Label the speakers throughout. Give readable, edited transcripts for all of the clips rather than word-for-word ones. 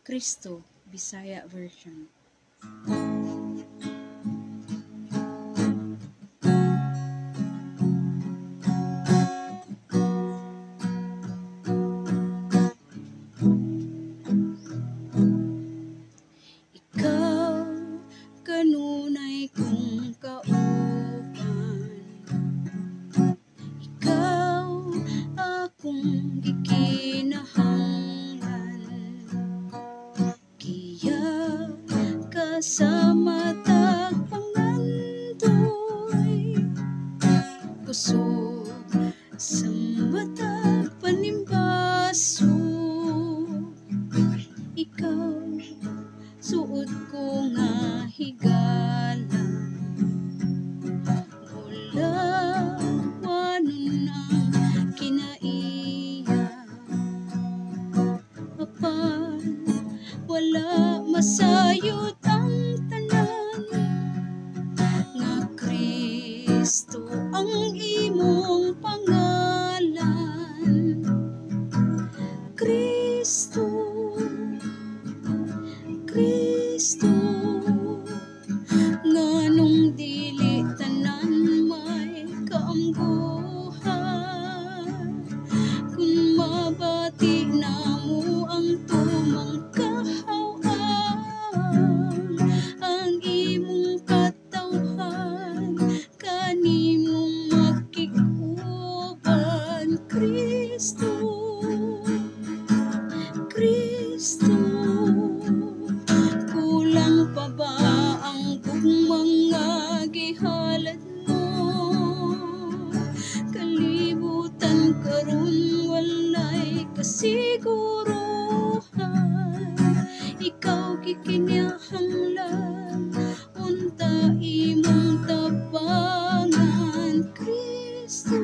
Speaker 1: Kristo, Bisaya version. Ikaw kanunay kong kauban, ikaw akong gikinahanglan, kiya sa matag pangandoy, kusog sa matag panimbaso. Ikaw suod ko nga higala, wala wanon ang kinaiya, apan wala masayod ang tanan, nga Kristo ang imong pangalan. Kristo, Kristo, nganong dili tanan may kaamguhan, kung mabati namo ang tumang kahawan, ang imong katawhan kanimong makig-uban. Kristo, Kristo, kulang pa ba ang mga gihalad mo? Kalibutan karon walay kasiguruhan, ikaw gikinahanglan, unta imong tabangan. Kristo,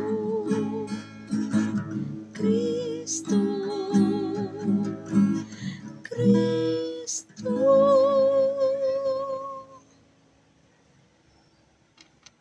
Speaker 1: Kristo, Kristo.